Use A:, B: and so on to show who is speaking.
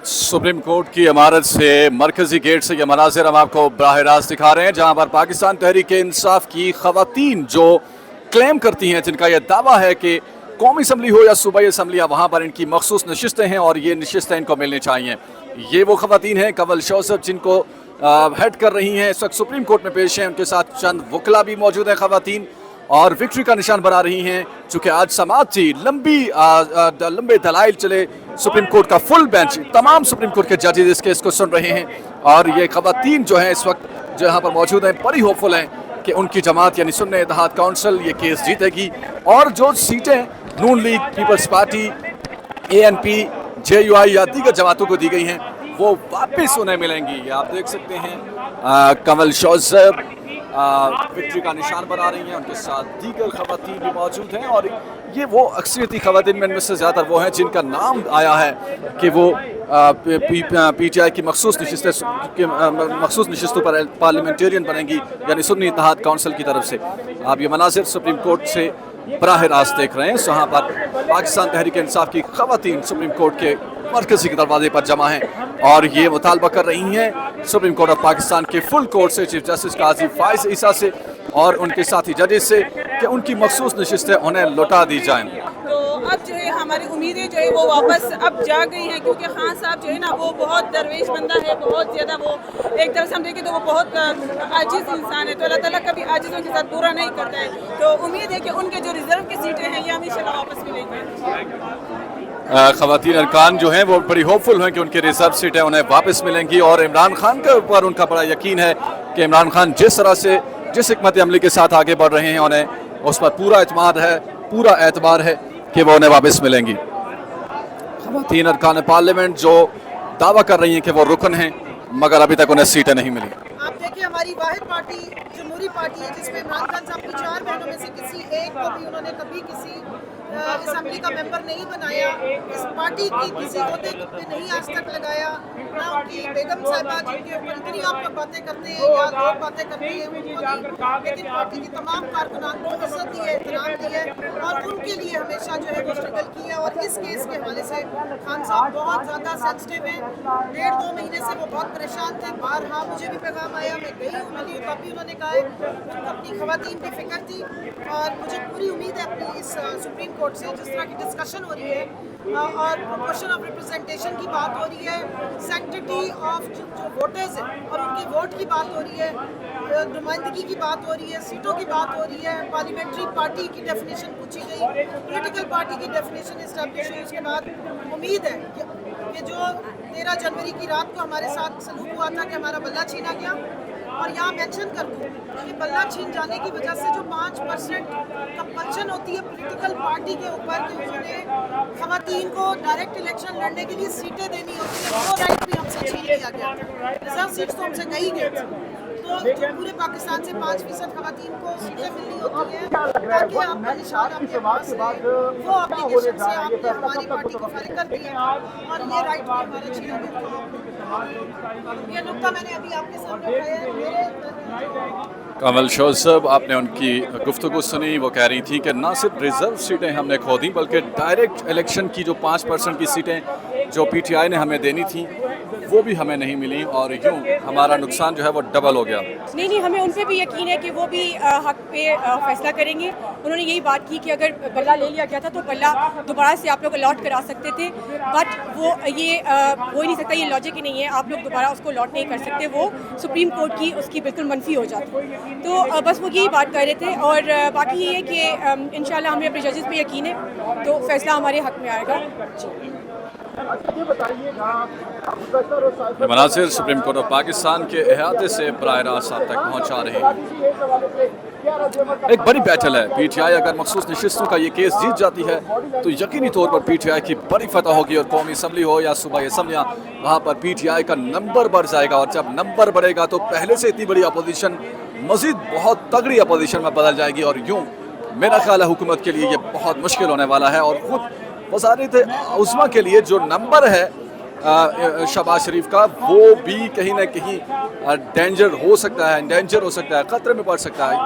A: Supreme court की इमारत से मरकजी गेट से ये मनाजिर हम आपको बराह रास्त दिखा रहे हैं, जहां पर पाकिस्तान तहरीक इंसाफ की खवातीन जो क्लेम करती हैं, जिनका यह दावा है कि कौमी असम्बली हो या सूबाई असम्बलियाँ, वहाँ पर इनकी मखसूस नशिस्तें हैं और ये नशिस्तें इनको मिलनी चाहिए। ये वो खवातीन हैं कंवल शौसफ, जिनको हेड कर रही हैं, इस वक्त सुप्रीम कोर्ट में पेश हैं। उनके साथ चंद वकला भी मौजूद हैं खवातीन, और विक्ट्री का निशान बना रही हैं। चूँकि आज समाअत थी, लंबे दलाइल चले, सुप्रीम कोर्ट का फुल बेंच, तमाम सुप्रीम कोर्ट के जजेस इस केस को सुन रहे हैं, और ये खवातीन जो हैं इस वक्त जो यहाँ पर मौजूद हैं बड़ी होपफुल हैं कि उनकी जमात यानी सुन्नी इत्तेहाद काउंसिल ये केस जीतेगी, और जो सीटें Noon league, people's party, ANP, JUI या दीगर जमातों को दी गई हैं वो वापस उन्हें मिलेंगी। ये आप देख सकते हैं कंवल शौसफ विक्ट्री का निशान बना रही हैं, उनके साथ दीगर खवातीन भी मौजूद हैं, और ये वो अक्सरियती खवातीन में इनमें से ज़्यादातर वो हैं जिनका नाम आया है कि वो PTI की मखसूस नशिस्तों पर पार्लियामेंटेरियन बनेंगी, यानी सुन्नी इत्तेहाद काउंसिल की तरफ से। आप ये मनाजिर सुप्रीम कोर्ट से बराह रास्त देख रहे हैं। जहाँ पर पाकिस्तान तहरीक इंसाफ की खवातीन सुप्रीम कोर्ट के मरकज़ी के दरवाजे पर जमा हैं, और ये मुतालबा कर रही हैं सुप्रीम कोर्ट ऑफ पाकिस्तान के फुल कोर्ट से, चीफ जस्टिस काजी फाइज ईसा से और उनके साथी जजेस से, कि उनकी मखसूस नशिस्तें उन्हें लौटा दी जाएँ।
B: तो अब जो है हमारी उम्मीदें जो है वो वापस अब जा गई हैं, क्योंकि खान साहब जो है ना वो बहुत दरवेश बंदा है, बहुत ज़्यादा वो एक तरफ से हम देखें तो वो बहुत आजिज़ इंसान है, तो अल्लाह ताला कभी आजिज़ों के साथ बुरा नहीं करता है। तो उम्मीद है कि उनके जो रिजर्व की सीटें हैं ये हमें इंशाल्लाह वापस मिलेंगी।
A: खवातीन अरकान जो हैं वो बड़ी होपफुल हैं कि उनकी रिजर्व सीटें उन्हें वापस मिलेंगी, और इमरान खान के ऊपर उनका बड़ा यकीन है कि इमरान खान जिस तरह से जिस हिकमत अमली के साथ आगे बढ़ रहे हैं, उन्हें उस पर पूरा एतमाद है, पूरा एतबार है कि वो उन्हें वापस मिलेंगी। खवातीन अरकान पार्लियामेंट जो दावा कर रही हैं कि वो रुकन हैं, मगर अभी तक उन्हें सीटें नहीं मिली।
C: आप देखिए हमारी वाहिद पार्टी जमहूरी पार्टी है, जिसमें इमरान खान साहब की 4 बहनों में से किसी एक को भी उन्होंने कभी किसी असम्बली का मेंबर नहीं बनाया, इस पार्टी की किसी ओहदे पे नहीं आज तक लगाया, ना उनकी बेगम साहिबा जिनके ऊपर इतनी आप बातें करते हैं या लोग बातें करते हैं उनको नहीं, लेकिन पार्टी की तमाम कारकुनान को इज्जत दी है, एहतराम दी है, और उनके लिए हमेशा जो है वो स्ट्रगल की है। और इस केस के हवाले से खान साहब बहुत ज़्यादा सेंसिटिव हैं, 1.5-2 महीने से वो बहुत परेशान थे। बारहा मुझे भी पैगाम आया, मैं गई हूँ मिली, तब भी उन्होंने कहा है उनको अपनी खवातीन की फिक्र थी, और मुझे पूरी उम्मीद है अपनी इस सुप्रीम कोर्ट से, जिस तरह की डिस्कशन हो रही है और प्रोपोर्शन ऑफ रिप्रेजेंटेशन की बात हो रही है, सैंक्टिटी ऑफ जो वोटर्स हैं और उनके वोट की बात हो रही है, नुमाइंदगी की बात हो रही है, सीटों की बात हो रही है, पार्लियामेंट्री पार्टी की डेफिनेशन पूछी गई, पॉलिटिकल पार्टी की डेफिनेशन इस्टेब्लिश हुई। उसके बाद उम्मीद है कि जो 13 जनवरी की रात को हमारे साथ सलूक हुआ था कि हमारा बल्ला छीना गया, और यहाँ मेंशन कर दूँ कि बल्ला छीन जाने की वजह से जो 5% कंपल्शन होती है पॉलिटिकल पार्टी के ऊपर कि उन्होंने खवातीन को डायरेक्ट इलेक्शन लड़ने के लिए सीटें देनी होती है, वो राइट भी हमसे छीन लिया गया। रिजर्व सीट्स तो हमसे गई गई थी, तो जो पूरे पाकिस्तान से 5% खवातीन को सीटें मिलनी होती हैं ताकि आपका निशान आपके पास है, वो एप्लीकेशन से आपने हमारी पार्टी को फारिग कर दिया, और ये राइट भी हमारा छीना गया। ये नुकता मैंने अभी आपके सामने उठाया है।
A: कंवल शौसफ, आपने उनकी गुफ्तगू सुनी, वो कह रही थी कि ना सिर्फ रिजर्व सीटें हमने खो दी, बल्कि डायरेक्ट इलेक्शन की जो 5% की सीटें जो PTI ने हमें देनी थी वो भी हमें नहीं मिली, और यूँ हमारा नुकसान जो है वो डबल हो गया।
D: नहीं, हमें उन पे भी यकीन है कि वो भी हक पे फैसला करेंगे। उन्होंने यही बात की कि अगर बल्ला ले लिया गया था तो बल्ला दोबारा से आप लोग अलॉट करा सकते थे, बट वो ये हो ही नहीं सकता, ये लॉजिक ही नहीं है, आप लोग दोबारा उसको अलॉट नहीं कर सकते, वो सुप्रीम कोर्ट की उसकी बिल्कुल मनफी हो जाती। तो बस वो यही बात कर रहे थे, और बाकी ये है कि इंशाल्लाह हमें अपने जजेस पे यकीन है, तो फैसला हमारे हक में आएगा।
A: Manazir supreme court of Pakistan के अहाते से बराह रास्त आप तक पहुँचा रहे हैं। एक बड़ी बैटल है, PTI अगर मखसूस नशिस्तों का ये केस जीत जाती है तो यकीनी तौर पर PTI की बड़ी फतह होगी, और कौमी असम्बली हो या सूबाई असम्बलियाँ, वहाँ पर PTI का नंबर बढ़ जाएगा, और जब नंबर बढ़ेगा तो पहले से इतनी बड़ी अपोजिशन मज़ीद बहुत तगड़ी अपोजिशन में बदल जाएगी, और यूँ मेरा ख्याल है हुकूमत के लिए ये बहुत मुश्किल होने वाला है। और ख़ुद वज़ारत उज़्मा के लिए जो नंबर है शहबाज शरीफ का, वो भी कहीं ना कहीं डेंजर हो सकता है, खतरे में पड़ सकता है।